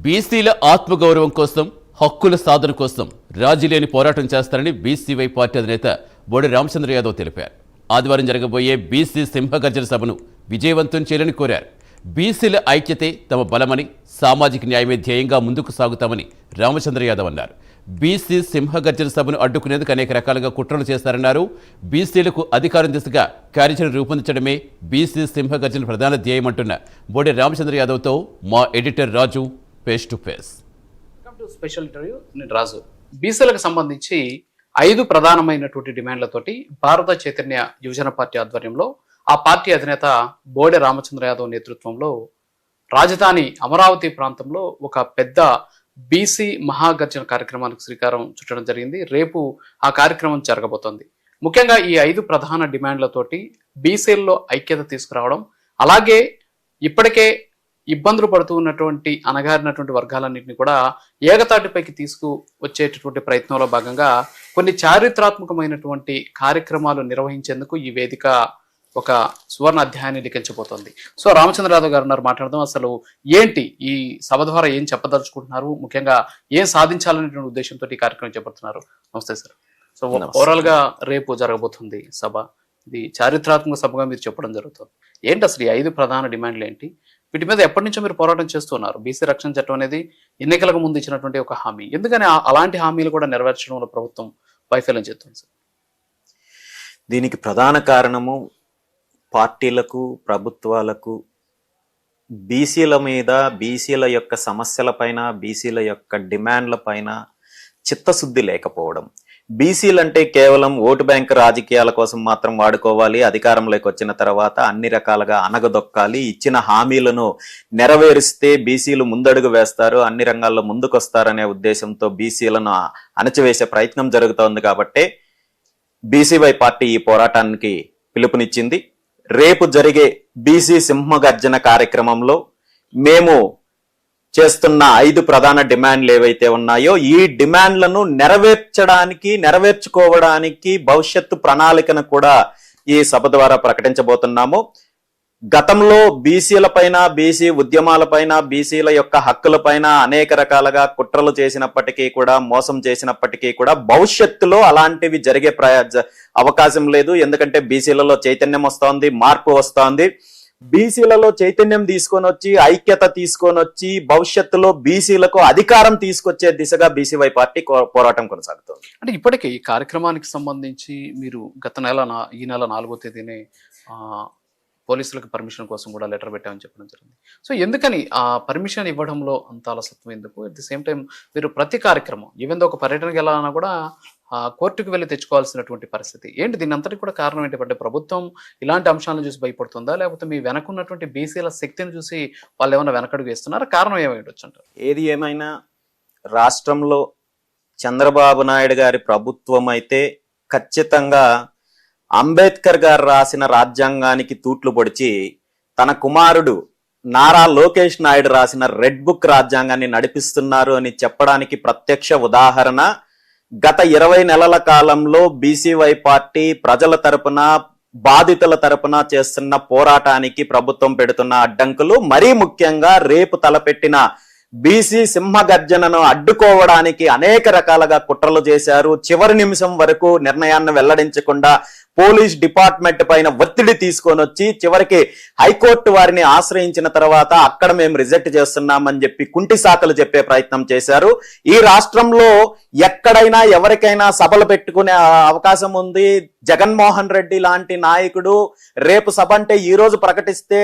బీసీల ఆత్మగౌరవం కోసం, హక్కుల సాధన కోసం రాజీలేని పోరాటం చేస్తారని బీసీవై పార్టీ అధినేత బోడి రామచంద్ర యాదవ్ తెలిపారు. ఆదివారం జరగబోయే బీసీ సింహగర్జన సభను విజయవంతం చేయాలని కోరారు. బీసీల ఐక్యతే తమ బలమని, సామాజిక న్యాయమే ధ్యేయంగా ముందుకు సాగుతామని రామచంద్ర యాదవ్ అన్నారు. బీసీ సింహగర్జన సభను అడ్డుకునేందుకు అనేక రకాలుగా కుట్రలు చేస్తారన్నారు. బీసీలకు అధికారం దిశగా కార్యాచరణ రూపొందించడమే బీసీ సింహగర్జన ప్రధాన ధ్యేయమంటున్న బోడి రామచంద్ర యాదవ్తో మా editor Raju face to face. Special interview. నేను రాజు. బీసీలకు సంబంధించి 5 ప్రధానమైనటువంటి డిమాండ్లతోటి భారత చైతన్య యువజన పార్టీ ఆధ్వర్యంలో ఆ పార్టీ అధినేత బోడె రామచంద్ర యాదవ్ నేతృత్వంలో రాజధాని అమరావతి ప్రాంతంలో ఒక పెద్ద బీసీ మహాగర్జన కార్యక్రమానికి శ్రీకారం చుట్టడం జరిగింది. రేపు ఆ కార్యక్రమం జరగబోతోంది. ముఖ్యంగా ఈ 5 ప్రధాన డిమాండ్లతోటి బీసీల్లో ఐక్యత తీసుకురావడం, అలాగే ఇప్పటికే ఇబ్బందులు పడుతూ ఉన్నటువంటి అణగారినటువంటి వర్గాలన్నింటినీ కూడా ఏకతాటిపైకి తీసుకువచ్చేటటువంటి ప్రయత్నంలో భాగంగా కొన్ని చారిత్రాత్మకమైనటువంటి కార్యక్రమాలు నిర్వహించేందుకు ఈ వేదిక ఒక సువర్ణ అధ్యాయాన్ని లిఖించబోతోంది. సో రామచంద్ర యాదవ్ గారు ఉన్నారు, మాట్లాడదాం. అసలు ఏంటి ఈ సభ ద్వారా ఏం చెప్పదలుచుకుంటున్నారు, ముఖ్యంగా ఏం సాధించాలనేటువంటి ఉద్దేశంతో ఈ కార్యక్రమం చేపడుతున్నారు? నమస్తే సార్. సో ఓవరాల్ గా రేపు జరగబోతుంది సభ. ఇది చారిత్రాత్మక సభగా మీరు చెప్పడం జరుగుతుంది. ఏంటి అసలు ఈ 5 ప్రధాన డిమాండ్లు ఏంటి? వీటి మీద ఎప్పటి నుంచో మీరు పోరాటం చేస్తున్నారు? బీసీ రక్షణ చట్టం అనేది ఎన్నికలకు ముందు ఇచ్చినటువంటి ఒక హామీ. ఎందుకని అలాంటి హామీలు కూడా నెరవేర్చడంలో ప్రభుత్వం వైఫల్యం చేస్తుంది సార్? దీనికి ప్రధాన కారణము పార్టీలకు, ప్రభుత్వాలకు బీసీల మీద, బీసీల యొక్క సమస్యల పైన, బీసీల యొక్క డిమాండ్ల పైన చిత్తశుద్ధి లేకపోవడం. బీసీలు అంటే కేవలం ఓటు బ్యాంక్ రాజకీయాల కోసం మాత్రం వాడుకోవాలి, అధికారంలోకి వచ్చిన తర్వాత అన్ని రకాలుగా అనగదొక్కాలి, ఇచ్చిన హామీలను నెరవేరిస్తే బీసీలు ముందడుగు వేస్తారు, అన్ని రంగాల్లో ముందుకొస్తారనే ఉద్దేశంతో బీసీలను అణచివేసే ప్రయత్నం జరుగుతోంది. కాబట్టి బీసీవై పార్టీ ఈ పోరాటానికి పిలుపునిచ్చింది. రేపు జరిగే బీసీ సింహగర్జన కార్యక్రమంలో మేము చేస్తున్న 5 ప్రధాన డిమాండ్లు ఏవైతే ఉన్నాయో ఈ డిమాండ్లను నెరవేర్చుకోవడానికి భవిష్యత్తు ప్రణాళికను కూడా ఈ సభ ద్వారా ప్రకటించబోతున్నాము. గతంలో బీసీల పైన, బీసీ ఉద్యమాల పైన, బీసీల యొక్క హక్కుల పైన అనేక రకాలుగా కుట్రలు చేసినప్పటికీ కూడా, మోసం చేసినప్పటికీ కూడా భవిష్యత్తులో అలాంటివి జరిగే అవకాశం లేదు. ఎందుకంటే బీసీలలో చైతన్యం వస్తోంది, మార్పు వస్తోంది. బీసీలలో చైతన్యం తీసుకొని వచ్చి, ఐక్యత తీసుకొని వచ్చి భవిష్యత్తులో బీసీలకు అధికారం తీసుకొచ్చే దిశగా బీసీవై పార్టీ పోరాటం కొనసాగుతుంది. అంటే ఇప్పటికే ఈ కార్యక్రమానికి సంబంధించి మీరు ఈ నెల 4వ తేదీనే పోలీసులకు పర్మిషన్ కోసం కూడా లెటర్ పెట్టామని చెప్పడం జరిగింది. సో ఎందుకని ఆ పర్మిషన్ ఇవ్వడంలో అంత అలసత్వం ఎందుకు? అట్ ది సేమ్ టైం మీరు ప్రతి కార్యక్రమం, ఈవెన్ ఒక పర్యటనకి వెళ్ళాలన్నా కూడా కోర్టుకు వెళ్ళి తెచ్చుకోవాల్సినటువంటి పరిస్థితి ఏంటి? దీని అంతటి కూడా కారణం ఏంటంటే ప్రభుత్వం ఇలాంటి అంశాలను చూసి భయపడుతుందా, లేకపోతే మీ వెనకున్నటువంటి బీసీల శక్తిని చూసి వాళ్ళు ఏమైనా వెనకడుగు వేస్తున్నారా? కారణం ఏమైండొచ్చు అంటారు? ఏది ఏమైనా రాష్ట్రంలో చంద్రబాబు నాయుడు గారి ప్రభుత్వం అయితే ఖచ్చితంగా అంబేద్కర్ గారు రాసిన రాజ్యాంగానికి తూట్లు పొడిచి తన కుమారుడు నారా లోకేష్ నాయుడు రాసిన రెడ్ బుక్ రాజ్యాంగాన్ని నడిపిస్తున్నారు అని చెప్పడానికి ప్రత్యక్ష ఉదాహరణ గత 20 నెలల కాలంలో బీసీవై పార్టీ ప్రజల తరపున, బాధితుల తరపున చేస్తున్న పోరాటానికి ప్రభుత్వం పెడుతున్న అడ్డంకులు, మరీ ముఖ్యంగా రేపు తలపెట్టిన బీసీ సింహగర్జనను అడ్డుకోవడానికి అనేక రకాలుగా కుట్రలు చేశారు. చివరి నిమిషం వరకు నిర్ణయాన్ని వెల్లడించకుండా పోలీస్ డిపార్ట్మెంట్ పైన ఒత్తిడి తీసుకొని వచ్చి చివరికి హైకోర్టు వారిని ఆశ్రయించిన తర్వాత అక్కడ మేము రిజెక్ట్ చేస్తున్నామని చెప్పి కుంటి సాకులు చెప్పే ప్రయత్నం చేశారు. ఈ రాష్ట్రంలో ఎక్కడైనా ఎవరికైనా సభలు పెట్టుకునే అవకాశం ఉంది. జగన్మోహన్ రెడ్డి లాంటి నాయకుడు రేపు సభ అంటే ఈ రోజు ప్రకటిస్తే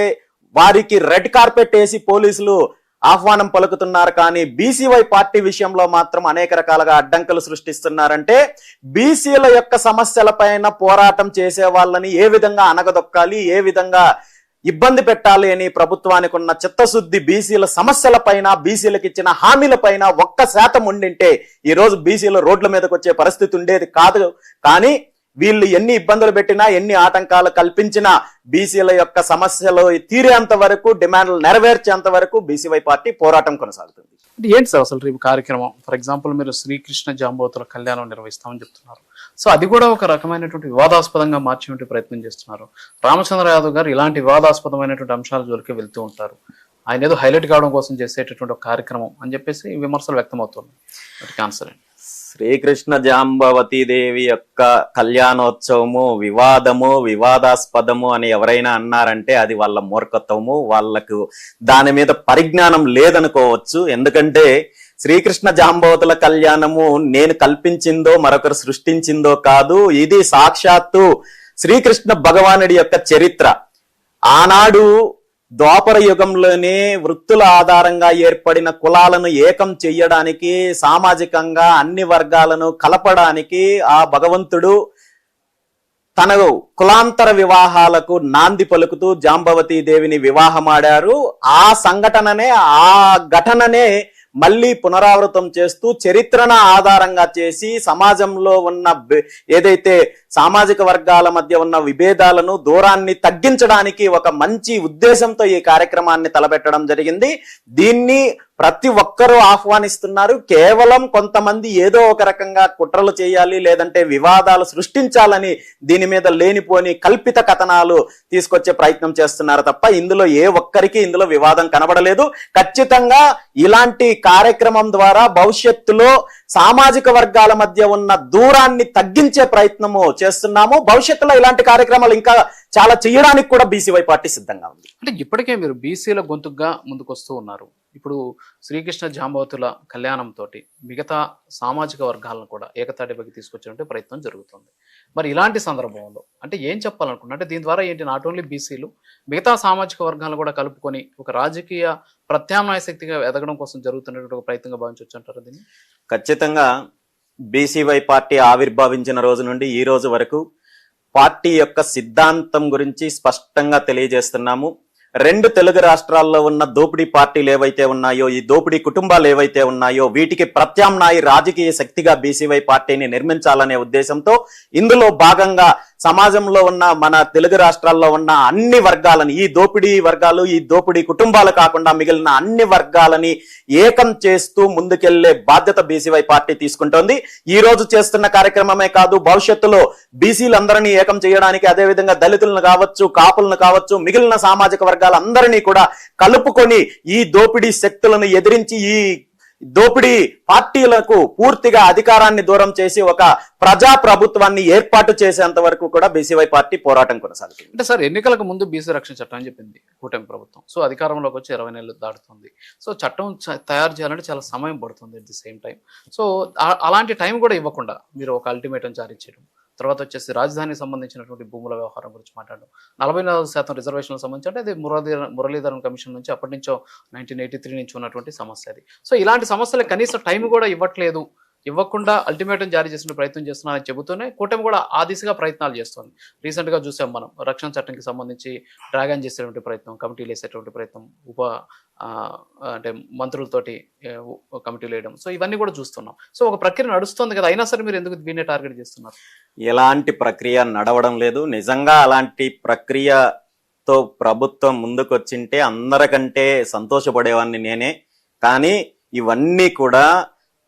వారికి రెడ్ కార్పెట్ వేసి పోలీసులు ఆహ్వానం పలుకుతున్నారు. కానీ బీసీవై పార్టీ విషయంలో మాత్రం అనేక రకాలుగా అడ్డంకులు సృష్టిస్తున్నారంటే బీసీల యొక్క సమస్యల పైన పోరాటం చేసే వాళ్ళని ఏ విధంగా అనగదొక్కాలి, ఏ విధంగా ఇబ్బంది పెట్టాలి అని ప్రభుత్వానికి ఉన్న చిత్తశుద్ధి బీసీల సమస్యల పైన, బీసీలకు ఇచ్చిన హామీల పైన 1% ఉండింటే ఈ రోజు బీసీల రోడ్ల మీదకి వచ్చే పరిస్థితి ఉండేది కాదు. కానీ వీళ్ళు ఎన్ని ఇబ్బందులు పెట్టినా, ఎన్ని ఆటంకాలు కల్పించినా బీసీల యొక్క సమస్యలు తీరేంత వరకు, డిమాండ్లు నెరవేర్చేంత వరకు బీసీవై పార్టీ పోరాటం కొనసాగుతుంది. ఏంటి సార్ అసలు రేపు కార్యక్రమం? ఫర్ ఎగ్జాంపుల్ మీరు శ్రీకృష్ణ జాంబవతుల కళ్యాణం నిర్వహిస్తామని చెప్తున్నారు. సో అది కూడా ఒక రకమైనటువంటి వివాదాస్పదంగా మార్చేటువంటి ప్రయత్నం చేస్తున్నారు. రామచంద్ర యాదవ్ గారు ఇలాంటి వివాదాస్పదమైనటువంటి అంశాల జోలికి వెళ్తూ ఉంటారు. ఆయన ఏదో హైలైట్ కావడం కోసం చేసేటటువంటి ఒక కార్యక్రమం అని చెప్పేసి విమర్శలు వ్యక్తమవుతున్నాయి. వాటికి ఆన్సర్ అండి. శ్రీకృష్ణ జాంబవతి దేవి యొక్క కళ్యాణోత్సవము వివాదము వివాదాస్పదము అని ఎవరైనా అన్నారంటే అది వాళ్ళ మూర్ఖత్వము, వాళ్ళకు దాని మీద పరిజ్ఞానం లేదనుకోవచ్చు. ఎందుకంటే శ్రీకృష్ణ జాంబవతుల కళ్యాణము నేను కల్పించిందో మరొకరు సృష్టించిందో కాదు, ఇది సాక్షాత్తు శ్రీకృష్ణ భగవానుడి యొక్క చరిత్ర. ఆనాడు ద్వాపర యుగంలోనే వృత్తుల ఆధారంగా ఏర్పడిన కులాలను ఏకం చెయ్యడానికి, సామాజికంగా అన్ని వర్గాలను కలపడానికి ఆ భగవంతుడు తన కులాంతర వివాహాలకు నాంది పలుకుతూ జాంబవతీ దేవిని వివాహమాడారు. ఆ సంఘటననే, ఆ ఘటననే మళ్ళీ పునరావృతం చేస్తూ చరిత్రను ఆధారంగా చేసి సమాజంలో ఉన్న ఏదైతే సామాజిక వర్గాల మధ్య ఉన్న విభేదాలను, దూరాన్ని తగ్గించడానికి ఒక మంచి ఉద్దేశంతో ఈ కార్యక్రమాన్ని తలపెట్టడం జరిగింది. దీన్ని ప్రతి ఒక్కరూ ఆహ్వానిస్తున్నారు. కేవలం కొంతమంది ఏదో ఒక రకంగా కుట్రలు చేయాలి, లేదంటే వివాదాలు సృష్టించాలని దీని మీద లేనిపోని కల్పిత కథనాలు తీసుకొచ్చే ప్రయత్నం చేస్తున్నారు తప్ప ఇందులో ఏ ఒక్కరికి ఇందులో వివాదం కనబడలేదు. ఖచ్చితంగా ఇలాంటి కార్యక్రమం ద్వారా భవిష్యత్తులో సామాజిక వర్గాల మధ్య ఉన్న దూరాన్ని తగ్గించే ప్రయత్నము చేస్తున్నాము. భవిష్యత్తులో ఇలాంటి కార్యక్రమాలు ఇంకా చాలా చేయడానికి కూడా బీసీవై పార్టీ సిద్ధంగా ఉంది. అంటే ఇప్పటికే మీరు బీసీల గొంతుగా ముందుకు వస్తూ ఉన్నారు. ఇప్పుడు శ్రీకృష్ణ జాంబవతుల కళ్యాణంతో మిగతా సామాజిక వర్గాలను కూడా ఏకతాటిపైకి తీసుకొచ్చేటువంటి ప్రయత్నం జరుగుతుంది. మరి ఇలాంటి సందర్భంలో అంటే ఏం చెప్పాలనుకున్నా, అంటే దీని ద్వారా ఏంటి, నాట్ ఓన్లీ బీసీలు మిగతా సామాజిక వర్గాలను కూడా కలుపుకొని ఒక రాజకీయ ప్రత్యామ్నాయ శక్తిగా ఎదగడం కోసం జరుగుతున్నటువంటి ఒక ప్రయత్నంగా భావించవచ్చు అంటారు దీన్ని? ఖచ్చితంగా బీసీవై పార్టీ ఆవిర్భవించిన రోజు నుండి ఈ రోజు వరకు పార్టీ యొక్క సిద్ధాంతం గురించి స్పష్టంగా తెలియజేస్తున్నాము. రెండు తెలుగు రాష్ట్రాల్లో ఉన్న దోపిడీ పార్టీలు ఏవైతే ఉన్నాయో, ఈ దోపిడీ కుటుంబాలు ఏవైతే ఉన్నాయో, వీటికి ప్రత్యామ్నాయ రాజకీయ శక్తిగా బీసీవై పార్టీని నిర్మించాలనే ఉద్దేశంతో ఇందులో భాగంగా సమాజంలో ఉన్న మన తెలుగు రాష్ట్రాల్లో ఉన్న అన్ని వర్గాలని, ఈ దోపిడీ వర్గాలు, ఈ దోపిడీ కుటుంబాలు కాకుండా మిగిలిన అన్ని వర్గాలని ఏకం చేస్తూ ముందుకెళ్లే బాధ్యత బీసీవై పార్టీ తీసుకుంటోంది. ఈ రోజు చేస్తున్న కార్యక్రమమే కాదు, భవిష్యత్తులో బీసీలందరినీ ఏకం చేయడానికి, అదేవిధంగా దళితులను కావచ్చు, కాపులను కావచ్చు, మిగిలిన సామాజిక వర్గాలందరినీ కూడా కలుపుకొని ఈ దోపిడీ శక్తులను ఎదిరించి ఈ దోపిడీ పార్టీలకు పూర్తిగా అధికారాన్ని దూరం చేసి ఒక ప్రజా ప్రభుత్వాన్ని ఏర్పాటు చేసేంత వరకు కూడా బీసీవై పార్టీ పోరాటం కొనసాగుతుంది. అంటే సార్, ఎన్నికలకు ముందు బీసీ రక్షణ చట్టం అని చెప్పింది కూటమి ప్రభుత్వం. సో అధికారంలోకి వచ్చి 20 నెలలు దాటుతుంది. సో చట్టం తయారు చేయాలంటే చాలా సమయం పడుతుంది. At the same time so అలాంటి టైం కూడా ఇవ్వకుండా మీరు ఒక అల్టిమేటం జారీ చేయడం, తర్వాత వచ్చేసి రాజధానికి సంబంధించినటువంటి భూముల వ్యవహారం గురించి మాట్లాడడం, 44% రిజర్వేషన్లకు సంబంధించి, అంటే అది మురళీధరన్ కమిషన్ నుంచి అప్పటి నుంచో 1983 నుంచి ఉన్నటువంటి సమస్య అది. సో ఇలాంటి సమస్యలు కనీసం టైం కూడా ఇవ్వకుండా అల్టిమేటం జారీ చేసిన ప్రయత్నం చేస్తున్నారని చెబుతూనే కూటమి కూడా ఆ దిశగా ప్రయత్నాలు చేస్తుంది. రీసెంట్గా చూసాం మనం రక్షణ చట్టంకి సంబంధించి డ్రాగన్ చేసేటువంటి ప్రయత్నం, కమిటీలు వేసేటువంటి ప్రయత్నం, అంటే మంత్రులతోటి కమిటీలు వేయడం. సో ఇవన్నీ కూడా చూస్తున్నాం. సో ఒక ప్రక్రియ నడుస్తుంది కదా, అయినా సరే మీరు ఎందుకు దీన్నే టార్గెట్ చేస్తున్నారు? ఎలాంటి ప్రక్రియ నడవడం లేదు. నిజంగా అలాంటి ప్రక్రియతో ప్రభుత్వం ముందుకొచ్చింటే అందరికంటే సంతోషపడేవాడిని నేనే. కానీ ఇవన్నీ కూడా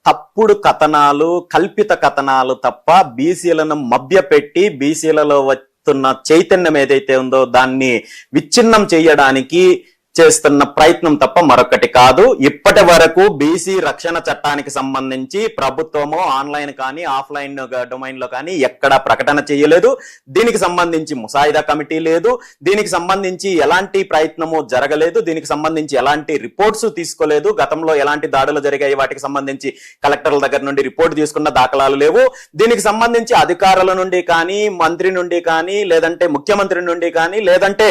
తప్పుడు కథనాలు, కల్పిత కథనాలు తప్ప బీసీలను మభ్యపెట్టి బీసీలలో వస్తున్న చైతన్యం ఏదైతే ఉందో దాన్ని విచ్ఛిన్నం చేయడానికి చేస్తున్న ప్రయత్నం తప్ప మరొకటి కాదు. ఇప్పటి వరకు బీసీ రక్షణ చట్టానికి సంబంధించి ప్రభుత్వము ఆన్లైన్ కానీ ఆఫ్లైన్ డొమైన్ లో కానీ ఎక్కడా ప్రకటన చేయలేదు. దీనికి సంబంధించి ముసాయిదా కమిటీ లేదు, దీనికి సంబంధించి ఎలాంటి ప్రయత్నము జరగలేదు, దీనికి సంబంధించి ఎలాంటి రిపోర్ట్స్ తీసుకోలేదు. గతంలో ఎలాంటి దాడులు జరిగాయి వాటికి సంబంధించి కలెక్టర్ల దగ్గర నుండి రిపోర్ట్ తీసుకున్న దాఖలాలు లేవు. దీనికి సంబంధించి అధికారుల నుండి కానీ, మంత్రి నుండి కానీ, లేదంటే ముఖ్యమంత్రి నుండి కానీ, లేదంటే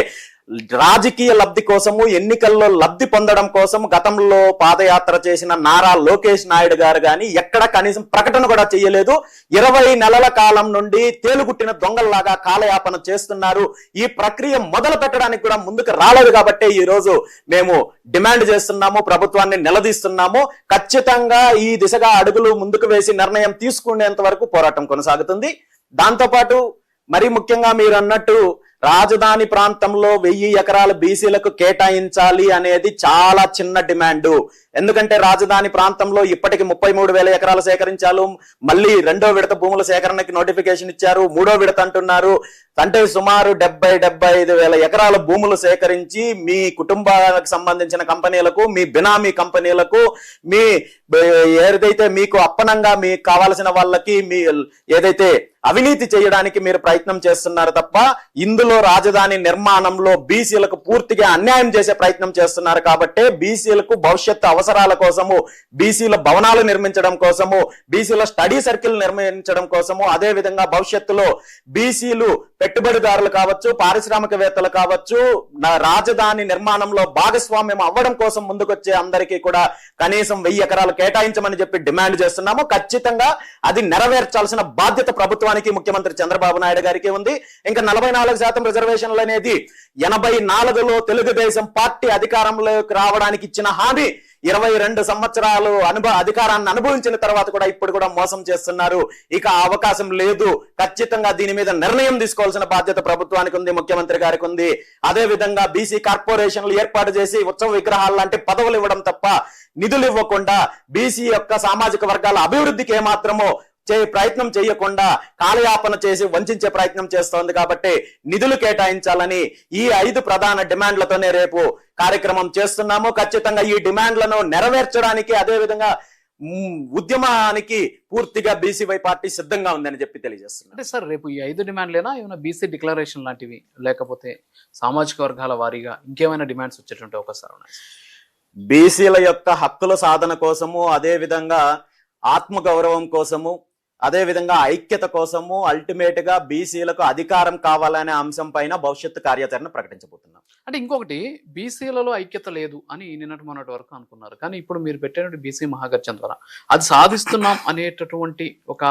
రాజకీయ లబ్ధి కోసము, ఎన్నికల్లో లబ్ధి పొందడం కోసం గతంలో పాదయాత్ర చేసిన నారా లోకేష్ నాయుడు గారు గాని ఎక్కడ కనీసం ప్రకటన కూడా చేయలేదు. 20 నెలల కాలం నుండి తేలుగుట్టిన దొంగల్లాగా కాలయాపన చేస్తున్నారు. ఈ ప్రక్రియ మొదలు పెట్టడానికి కూడా ముందుకు రాలేదు. కాబట్టి ఈ రోజు మేము డిమాండ్ చేస్తున్నాము, ప్రభుత్వాన్ని నిలదీస్తున్నాము. ఖచ్చితంగా ఈ దిశగా అడుగులు ముందుకు వేసి నిర్ణయం తీసుకునేంత వరకు పోరాటం కొనసాగుతుంది. దాంతోపాటు మరి ముఖ్యంగా మీరు అన్నట్టు రాజధాని ప్రాంతంలో 1000 ఎకరాల బీసీలకు కేటాయించాలి అనేది చాలా చిన్న డిమాండ్. ఎందుకంటే రాజధాని ప్రాంతంలో ఇప్పటికి 33,000 ఎకరాలు సేకరించారు. మళ్ళీ 2వ విడత భూముల సేకరణకి నోటిఫికేషన్ ఇచ్చారు, 3వ విడత అంటున్నారు. అంటే సుమారు 75,000 ఎకరాల భూములు సేకరించి మీ కుటుంబాలకు సంబంధించిన కంపెనీలకు, మీ బినామీ కంపెనీలకు, మీ ఏదైతే మీకు అప్పనంగా మీకు కావాల్సిన వాళ్ళకి మీ ఏదైతే అవినీతి చేయడానికి మీరు ప్రయత్నం చేస్తున్నారు తప్ప ఇందులో రాజధాని నిర్మాణంలో బీసీలకు పూర్తిగా అన్యాయం చేసే ప్రయత్నం చేస్తున్నారు. కాబట్టి బీసీలకు భవిష్యత్తు అవసరాల కోసము, బీసీల భవనాలు నిర్మించడం కోసము, బీసీల స్టడీ సర్కిల్ నిర్మించడం కోసము, అదే విధంగా భవిష్యత్తులో బీసీలు పెట్టుబడిదారులు కావచ్చు, పారిశ్రామికవేత్తలు కావచ్చు, రాజధాని నిర్మాణంలో భాగస్వామ్యం అవ్వడం కోసం ముందుకొచ్చే అందరికీ కూడా కనీసం 1000 ఎకరాలు కేటాయించమని చెప్పి డిమాండ్ చేస్తున్నాము. ఖచ్చితంగా అది నెరవేర్చాల్సిన బాధ్యత ప్రభుత్వానికి, ముఖ్యమంత్రి చంద్రబాబు నాయుడు గారికి ఉంది. ఇంకా 44% రిజర్వేషన్లు అనేది 84లో తెలుగుదేశం పార్టీ అధికారంలోకి రావడానికి ఇచ్చిన హామీ 22 సంవత్సరాలు అధికారాన్ని అనుభవించిన తర్వాత కూడా ఇప్పుడు కూడా మోసం చేస్తున్నారు. ఇక అవకాశం లేదు. ఖచ్చితంగా దీని మీద నిర్ణయం తీసుకోవాల్సిన బాధ్యత ప్రభుత్వానికి ఉంది, ముఖ్యమంత్రి గారికి ఉంది. అదే విధంగా బీసీ కార్పొరేషన్లు ఏర్పాటు చేసి ఉత్సవ విగ్రహాలు లాంటి పదవులు ఇవ్వడం తప్ప నిధులు ఇవ్వకుండా బీసీ యొక్క సామాజిక వర్గాల అభివృద్ధికి ఏమాత్రమో ప్రయత్నం చేయకుండా కాలయాపన చేసి వంచే ప్రయత్నం చేస్తోంది. కాబట్టి నిధులు కేటాయించాలని ఈ 5 ప్రధాన డిమాండ్లతోనే రేపు కార్యక్రమం చేస్తున్నాము. ఖచ్చితంగా ఈ డిమాండ్లను నెరవేర్చడానికి, అదే విధంగా ఉద్యమానికి పూర్తిగా బీసీవై పార్టీ సిద్ధంగా ఉందని చెప్పి తెలియజేస్తున్నారు. అంటే సార్ రేపు ఈ 5 డిమాండ్లేనా, ఏమైనా బీసీ డిక్లరేషన్ లాంటివి, లేకపోతే సామాజిక వర్గాల వారీగా ఇంకేమైనా డిమాండ్స్ వచ్చేటువంటి అవకాశాలు ఉన్నాయి? బీసీల యొక్క హక్కుల సాధన కోసము, అదే విధంగా ఆత్మగౌరవం కోసము, అదే విధంగా ఐక్యత కోసము, అల్టిమేట్ గా బీసీలకు అధికారం కావాలనే అంశం పైన భవిష్యత్తు కార్యాచరణ ప్రకటించబోతున్నాం. అంటే ఇంకొకటి, బీసీలలో ఐక్యత లేదు అని మొన్నటి వరకు అనుకున్నారు, కానీ ఇప్పుడు మీరు పెట్టినటువంటి బీసీ మహాగర్జన ద్వారా అది సాధిస్తున్నాం అనేటటువంటి ఒక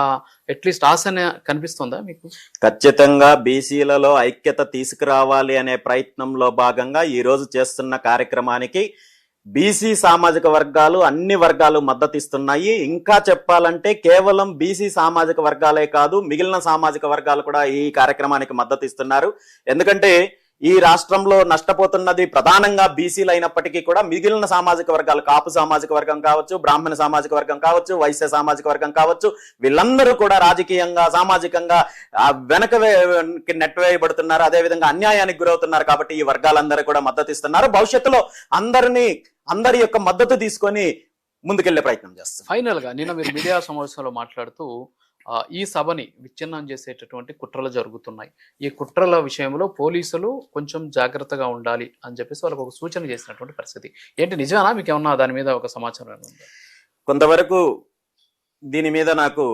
అట్లీస్ట్ ఆశ కనిపిస్తుందా మీకు? ఖచ్చితంగా బీసీలలో ఐక్యత తీసుకురావాలి అనే ప్రయత్నంలో భాగంగా ఈ రోజు చేస్తున్న కార్యక్రమానికి బీసీ సామాజిక వర్గాలు, అన్ని వర్గాలు మద్దతు ఇస్తున్నాయి. ఇంకా చెప్పాలంటే కేవలం బీసీ సామాజిక వర్గాలే కాదు, మిగిలిన సామాజిక వర్గాలు కూడా ఈ కార్యక్రమానికి మద్దతు ఇస్తున్నారు. ఎందుకంటే ఈ రాష్ట్రంలో నష్టపోతున్నది ప్రధానంగా బీసీలు అయినప్పటికీ కూడా మిగిలిన సామాజిక వర్గాలు, కాపు సామాజిక వర్గం కావచ్చు, బ్రాహ్మణ సామాజిక వర్గం కావచ్చు, వైశ్య సామాజిక వర్గం కావచ్చు, వీళ్ళందరూ కూడా రాజకీయంగా, సామాజికంగా వెనక నెట్టివేయబడుతున్నారు. అదేవిధంగా అన్యాయానికి గురవుతున్నారు. కాబట్టి ఈ వర్గాలందరూ కూడా మద్దతు ఇస్తున్నారు. భవిష్యత్తులో అందరి యొక్క మద్దతు తీసుకొని ముందుకెళ్లే ప్రయత్నం చేస్తారు. ఫైనల్ గా నిన్న మీరు మీడియా సమావేశంలో మాట్లాడుతూ ఈ సభని విచ్ఛిన్నం చేసేటటువంటి కుట్రలు జరుగుతున్నాయి, ఈ కుట్రల విషయంలో పోలీసులు కొంచెం జాగ్రత్తగా ఉండాలి అని చెప్పేసి వాళ్ళకి ఒక సూచన చేసినటువంటి పరిస్థితి ఏంటి? నిజమేనా? మీకు ఏమన్నా దాని మీద ఒక సమాచారం ఉందా? కొంతవరకు దీని మీద నాకు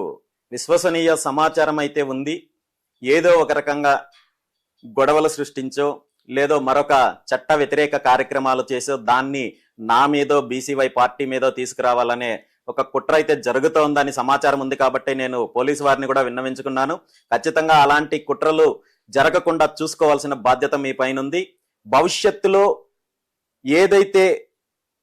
విశ్వసనీయ సమాచారం అయితే ఉంది. ఏదో ఒక రకంగా గొడవలు సృష్టించో లేదో మరొక చట్ట వ్యతిరేక కార్యక్రమాలు చేసో దాన్ని నా మీదో బీసీవై పార్టీ మీదో తీసుకురావాలనే ఒక కుట్ర అయితే జరుగుతోందని సమాచారం ఉంది. కాబట్టి నేను పోలీసు వారిని కూడా విన్నవించుకున్నాను. ఖచ్చితంగా అలాంటి కుట్రలు జరగకుండా చూసుకోవాల్సిన బాధ్యత మీ పైన ఉంది. భవిష్యత్తులో ఏదైతే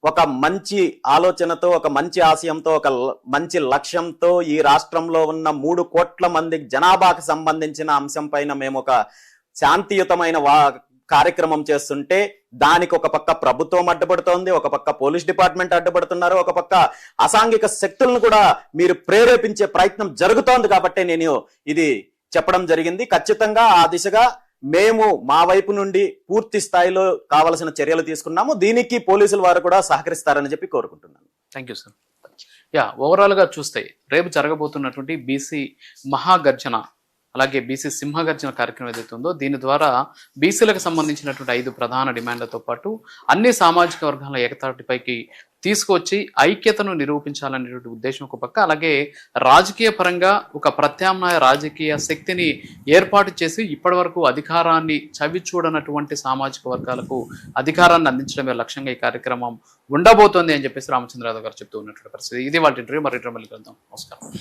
ఒక మంచి ఆలోచనతో, ఒక మంచి ఆశయంతో, ఒక మంచి లక్ష్యంతో ఈ రాష్ట్రంలో ఉన్న 3 కోట్ల మంది జనాభాకు సంబంధించిన అంశం పైన మేము ఒక శాంతియుతమైన కార్యక్రమం చేస్తుంటే దానికి ఒక పక్క ప్రభుత్వం అడ్డుపడుతోంది, ఒక పక్క పోలీస్ డిపార్ట్మెంట్ అడ్డుపడుతున్నారు, ఒక పక్క అసాంఘిక శక్తులను కూడా మీరు ప్రేరేపించే ప్రయత్నం జరుగుతోంది. కాబట్టి నేను ఇది చెప్పడం జరిగింది. ఖచ్చితంగా ఆ దిశగా మేము మా వైపు నుండి పూర్తి స్థాయిలో కావలసిన చర్యలు తీసుకున్నాము. దీనికి పోలీసుల వారు కూడా సహకరిస్తారని చెప్పి కోరుకుంటున్నాను. Thank you sir. ఓవరాల్ గా చూస్తే రేపు జరగబోతున్నటువంటి బీసీ మహాగర్జన, అలాగే బీసీ సింహగర్జన కార్యక్రమం ఏదైతే ఉందో దీని ద్వారా బీసీలకు సంబంధించినటువంటి 5 ప్రధాన డిమాండ్లతో పాటు అన్ని సామాజిక వర్గాల ఏకతాటిపైకి తీసుకొచ్చి ఐక్యతను నిరూపించాలనేటువంటి ఉద్దేశం ఒక పక్క, అలాగే రాజకీయ పరంగా ఒక ప్రత్యామ్నాయ రాజకీయ శక్తిని ఏర్పాటు చేసి ఇప్పటి వరకు అధికారాన్ని చవి చూడనటువంటి సామాజిక వర్గాలకు అధికారాన్ని అందించడమే లక్ష్యంగా ఈ కార్యక్రమం ఉండబోతోంది అని చెప్పేసి రామచంద్ర యాదవ్ గారు చెప్తూ ఉన్నటువంటి పరిస్థితి. ఇది వాళ్ళ ఇంటర్వ్యూ. మరి ఇంటర్వ్యూ వెళ్దాం. నమస్కారం.